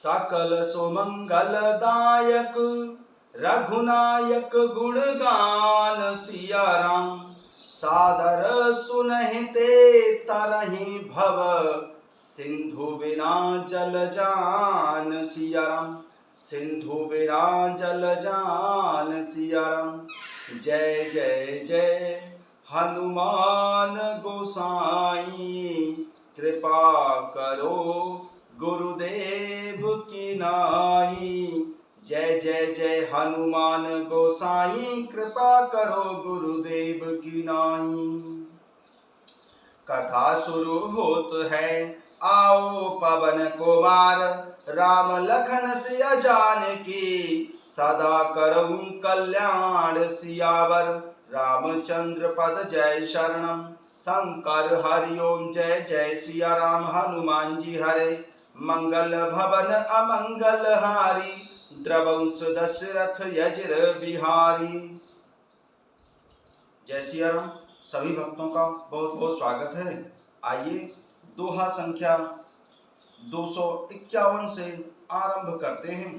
सकल सुमंगलदायक रघुनायक गुणगान सिया राम। सादर सुनहिते तरहि भव सिंधु बिना जल जान सिया राम। सिंधु बिना जल जान सिया राम। जय जय जय हनुमान गोसाई कृपा करो गुरुदेव की नाई। जय जय जय हनुमान गोसाई कृपा करो गुरुदेव की नाई। कथा शुरू होत है आओ पवन कुमार राम लखन सिया जानकी सदा करऊं कल्याण सियावर रामचंद्र पद जय शरणम। शंकर हरि ओम जय जय सिया राम। हनुमान जी हरे मंगल भवन अमंगल हारी द्रवंश दशरथ यजर बिहारी। जय सिया राम। सभी भक्तों का बहुत बहुत स्वागत है। आइए दोहा संख्या 251 से आरंभ करते हैं।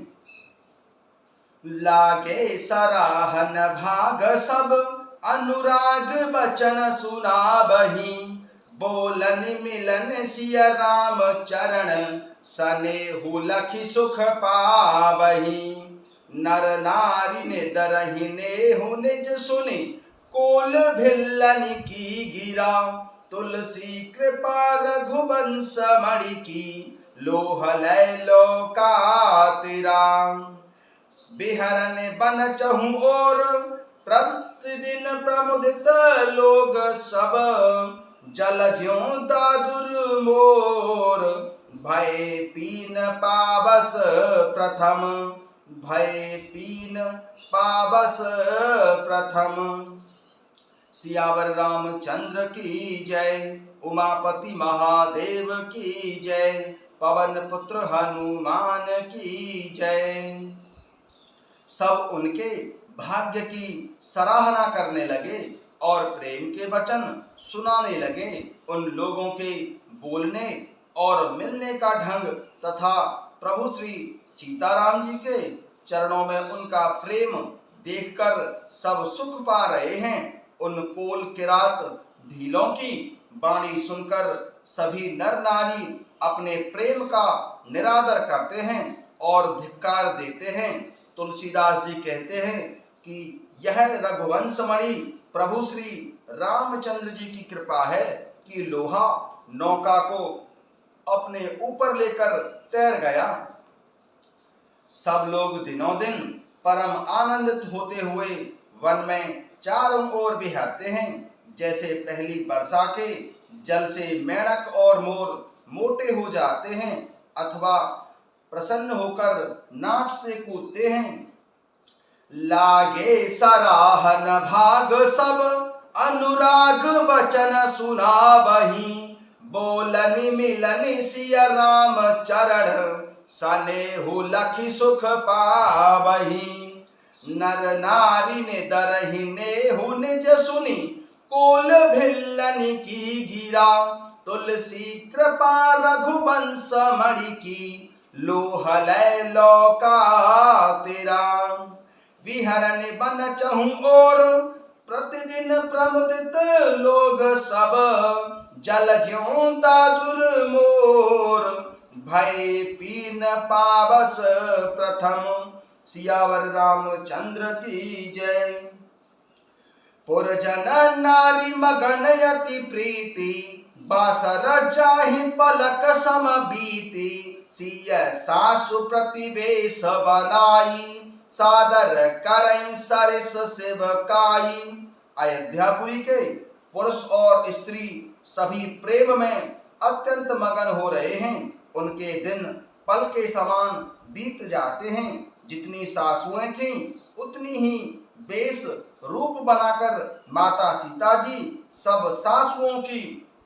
लागे सराहन भाग सब अनुराग बचन सुनाबही बोलन मिलन सिया राम चरण सनेहु लखि सुख पावही। नर नारी ने दरहि नेहु निज सुनि कोल भिल्लन की गिरा तुलसी कृपा रघुवंश मणि की लोह लय लोकातिरा। बिहरन बन चहु और प्रतिदिन प्रमुदित लोग सब जल ज्यों दादुर मोर भय पीन पावस प्रथम। भय पीन पावस प्रथम। सियावर रामचंद्र की जय उमापति महादेव की जय पवन पुत्र हनुमान की जय। सब उनके भाग्य की सराहना करने लगे और प्रेम के वचन सुनाने लगे। उन लोगों के बोलने और मिलने का ढंग तथा प्रभु श्री सीताराम जी के चरणों में उनका प्रेम देखकर सब सुख पा रहे हैं। उन कोल किरात भीलों की वाणी सुनकर सभी नर नारी अपने प्रेम का निरादर करते हैं और धिक्कार देते हैं। तुलसीदास जी कहते हैं कि यह रघुवंशमणि प्रभु श्री रामचंद्र जी की कृपा है कि लोहा नौका को अपने ऊपर लेकर तैर गया। सब लोग दिनों दिन परम आनंदित होते हुए वन में चारों ओर बिहरते हैं। जैसे पहली वर्षा के जल से मेंढक और मोर मोटे हो जाते हैं अथवा प्रसन्न होकर नाचते कूदते हैं। लागे सराहन भाग सब अनुराग वचन सुनाबही बोलनि मिलनि सिया राम चरण सनेहु लखि सुख पावही। नर नारी ने दरहि नेहु निज सुनि कोल भिल्लन की गिरा तुलसी कृपा रघुवंश मणि की लोह लय लोकातिरा। विहरन बन चहु और प्रतिदिन प्रमुदित लोग सब जल ज्यों दादुर मोर भय पीन पावस प्रथम। सियावर रामचंद्र की जय। पुरजन नारी मगन यति प्रीति बासर जाहि पलक सम बीती सिय सासु प्रतिवेश बनाई सादर करई सरिस सेवकाई। अयोध्यापुरी के पुरुष और स्त्री सभी प्रेम में अत्यंत मगन हो रहे हैं। उनके दिन पल के समान बीत जाते हैं। जितनी सासुएं थीं उतनी ही बेश रूप बनाकर माता सीता जी सब सासुओं की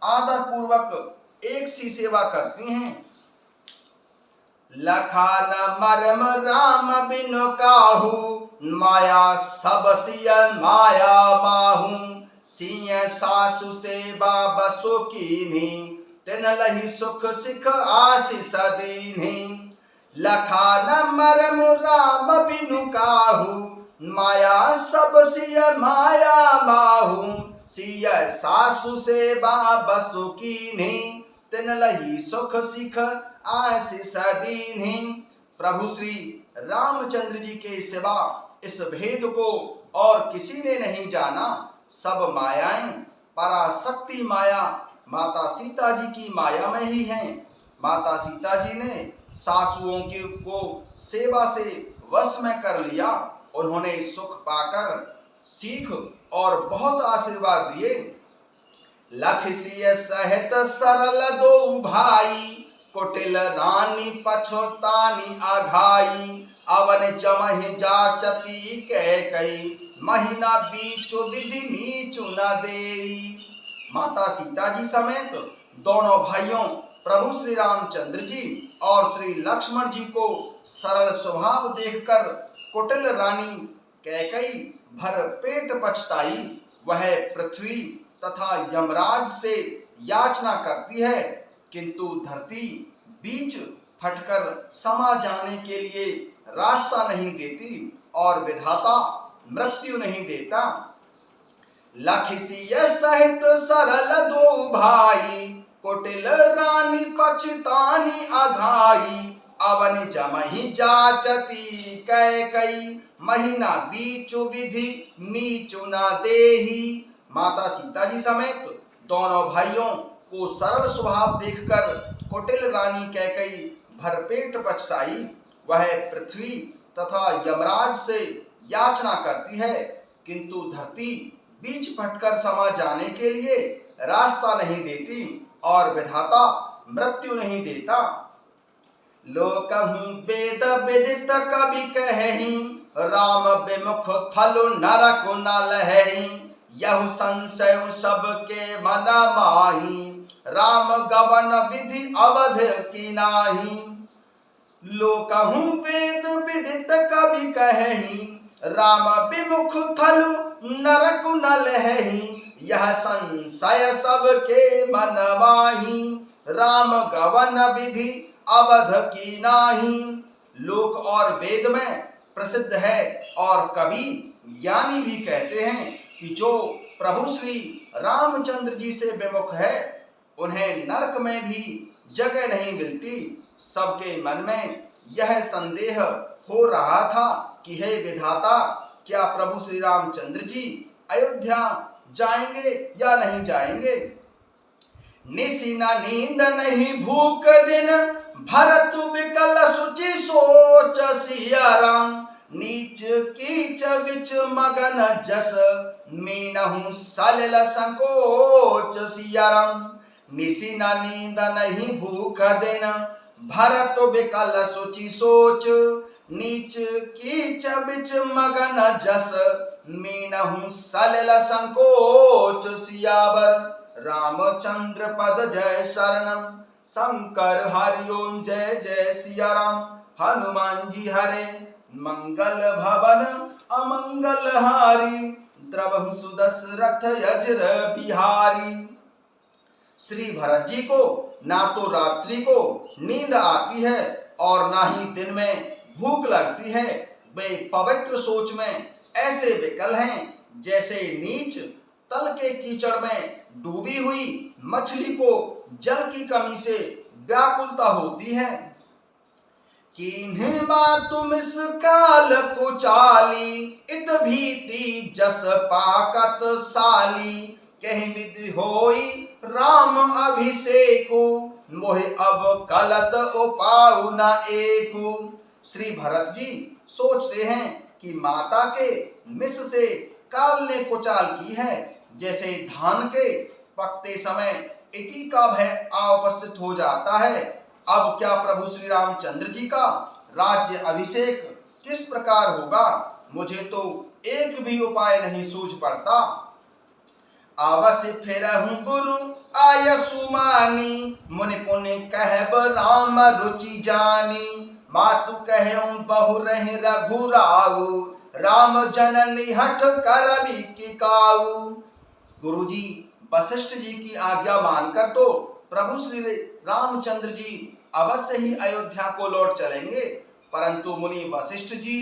आदर पूर्वक एक सी सेवा करती हैं। लखान मरम राम बिनु काहू माया सब सिय माया माहू सिय सासु सेवा बसो कीन्ही तिन लही सुख सिख आशीष दीन्ही। लखा न मरम राम बिनु काहू, माया सब सिय माया माहू, सिय सासु सेवा बसु कीन्ही, तिन लही सुख सिख आशीष दीन्ही। प्रभु श्री रामचंद्र जी के सिवा इस भेद को और किसी ने नहीं जाना। सब मायाएं पराशक्ति माया माता सीता जी की माया में ही हैं। माता सीता जी ने सासुओं की को सेवा से वश में कर लिया। उन्होंने सुख पाकर सीख और बहुत आशीर्वाद दिए। लख सिय सहित सरल दो भाई, कुटिल रानी पछोतानी आघाई, अवन जमहि जाचती कैकई, महीना बीचु विधि नीचु न देई। माता सीता जी समेत दोनों भाइयों प्रभु श्री रामचंद्र जी और श्री लक्ष्मण जी को सरल स्वभाव देखकर कुटिल रानी कैकई भर पेट पछताई। वह पृथ्वी तथा यमराज से याचना करती है, किंतु धरती बीच फटकर समा जाने के लिए रास्ता नहीं देती और विधाता मृत्यु नहीं देता। लख सिय सहित सरल दो भाई, कुटिल रानी पछतानी अघाई, अवन जमहि जाचती कैकई, महीना बीचु विधि नीचु न देही। माता सीता जी समेत दोनों भाइयों को सरल स्वभाव देखकर कुटिल रानी कैकई भरपेट पछताई। वह पृथ्वी तथा यमराज से याचना करती है, किंतु धरती बीच फटकर समा जाने के लिए रास्ता नहीं देती और विधाता मृत्यु नहीं देता। लोकहु वेद विदित कवि कहि, राम विमुख थलु नरक न लहहि, यहु संशय सबके मन माही, राम गवन विधि अवध की नाही। लोकहु वेद विदित कवि कहि, राम विमुख थलु नरक न लहहि, यह संशय सबके मन माही, राम गवन विधि अवध की नाही। लोक और वेद में प्रसिद्ध है और कवि ज्ञानी भी कहते हैं कि जो प्रभु श्री रामचंद्र जी से विमुख है उन्हें नरक में भी जगह नहीं मिलती। सबके मन में यह संदेह हो रहा था कि हे विधाता, क्या प्रभु श्री रामचंद्र जी अयोध्या जाएंगे या नहीं जाएंगे। निसी न नींद नहीं भूख दिन, भरत विकल सुचि सोच सिया राम, नीच कीच विच मगन जस, मीनहु सलिल संकोच सिया राम। निसी न नींद नहीं भूख दिन, भरत विकल सुचि सोच, नीच कीच विच मगन जस, मीनहु सलिल संकोच सियावर। रामचंद्र पद जय शरणम, शंकर हरिओम जय जय सिया राम। हनुमान जी हरे मंगल भवन अमंगल हारी, द्रवहु सुदशरथ यज्र बिहारी। श्री भरत जी को ना तो रात्रि को नींद आती है और ना ही दिन में भूख लगती है। वे पवित्र सोच में ऐसे विकल हैं जैसे नीच तल के कीचड़ में डूबी हुई मछली को जल की कमी से व्याकुलता होती है। कीन्हे तुम इस काल कुचाली, इत भीति जस पाकत साली, कहीं विधि होई राम अभिषेकु, मोहि अब कलत उपाउ न एकु। श्री भरत जी सोचते हैं कि माता के मिस से काल ने कुचाल की है, जैसे धान के पकते समय इति का भय आ उपस्थित हो जाता है। अब क्या प्रभु श्री रामचंद्र जी का राज्य अभिषेक किस प्रकार होगा, मुझे तो एक भी उपाय नहीं सूझ पड़ता। अवश्य फिरहु गुरु आयसु मानी, मुनि पुनि कहब राम रुचि जानी, मातु कहऊं बहु रहि रघुराऊ, राम जननी हठ करबी की काऊ। गुरुजी वशिष्ठ जी की आज्ञा मानकर तो प्रभु श्री रामचंद्र जी अवश्य ही अयोध्या को लौट चलेंगे, परंतु मुनि वशिष्ठ जी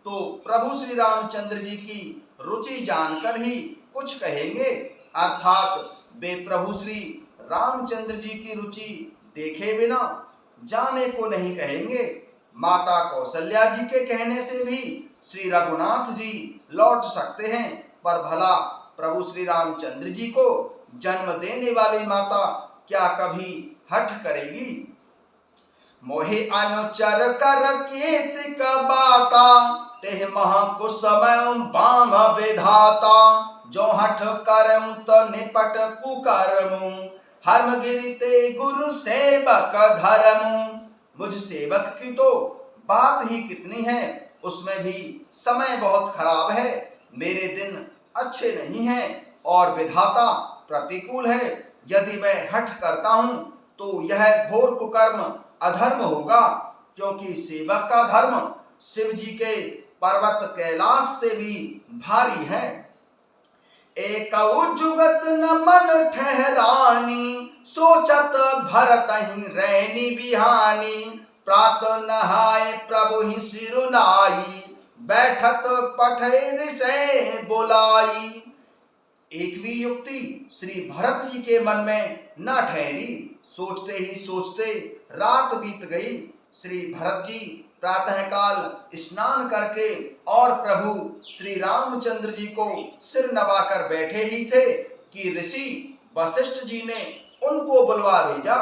तो प्रभु श्री रामचंद्र जी की रुचि जानकर ही कुछ कहेंगे, अर्थात वे प्रभु श्री रामचंद्र जी की रुचि देखे बिना जाने को नहीं कहेंगे। माता कौशल्या जी के कहने से भी श्री रघुनाथ जी लौट सकते हैं, पर भला प्रभु श्री रामचंद्र जी को जन्म देने वाली माता क्या कभी हठ करेगी। मोहे अनुचर कर कीर्तिक बाता, तेह महा कुसमय बाम विधाता, जो हठ करऊं तो निपट कुकर्मु, हर्म गिरते गुरु सेवक धर्मु। मुझ सेवक की तो बात ही कितनी है, उसमें भी समय बहुत खराब है, मेरे दिन अच्छे नहीं हैं और विधाता प्रतिकूल है। यदि मैं हठ करता हूं तो यह घोर कुकर्म अधर्म होगा, क्योंकि सेवक का धर्म शिव जी के पर्वत कैलाश से भी भारी है। एक जुगत न मन ठहरानी, सोचत भरत ही रैनी बिहानी, प्रात नहाय प्रभु ही सिरुनाई, बैठत पठे ऋषे बोलाई। एक भी युक्ति श्री भरत जी के मन में न ठहरी, सोचते ही सोचते रात बीत गई। श्री भरत जी प्रातःकाल स्नान करके और प्रभु श्री रामचंद्र जी को सिर नवाकर बैठे ही थे कि ऋषि वशिष्ठ जी ने उनको बुलवा भेजा।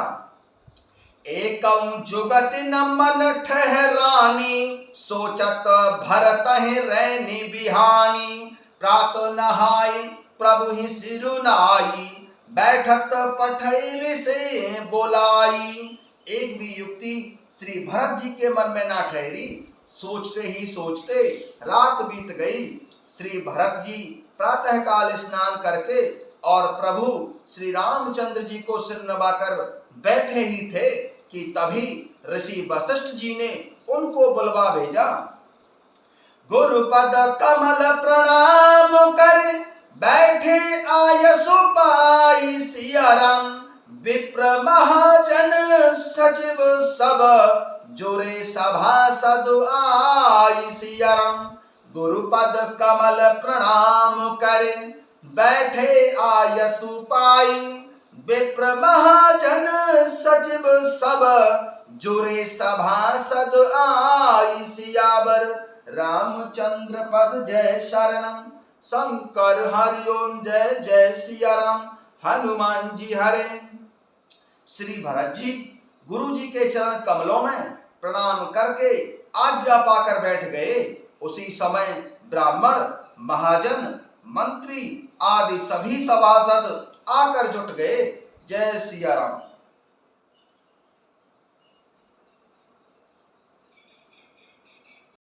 एकं जुगत न मन ठहरानी, सोचत भरत है रैनी बिहानी, प्रात नहाय प्रभु ही सिरुनाई, बैठत पठैल से बोलाई। एक भी युक्ति श्री भरत जी के मन में ना ठहरी, सोचते ही सोचते रात बीत गई। श्री भरत जी प्रातःकाल स्नान करके और प्रभु श्री रामचंद्र जी को सिर नवाकर बैठे ही थे कि तभी ऋषि वशिष्ठ जी ने उनको बुलवा भेजा। गुरुपद कमल प्रणाम कर, बैठे आयसु पाई सिया राम, विप्र महाजन सचिव सब, जोरे सभासद आई सिया राम। गुरुपद कमल प्रणाम करे, बैठे आयसु पाई, विप्र महाजन सचिव सब, जोरे सभासद आई सियावर। रामचंद्र पद जय शरणम, शंकर हरिओम जय जय सिया राम, हनुमान जी हरे। श्री भरत जी गुरु जी के चरण कमलों में प्रणाम करके आज्ञा पाकर बैठ गए। उसी समय ब्राह्मण, महाजन, मंत्री आदि सभी सभासद आकर जुट गए। जय सिया राम।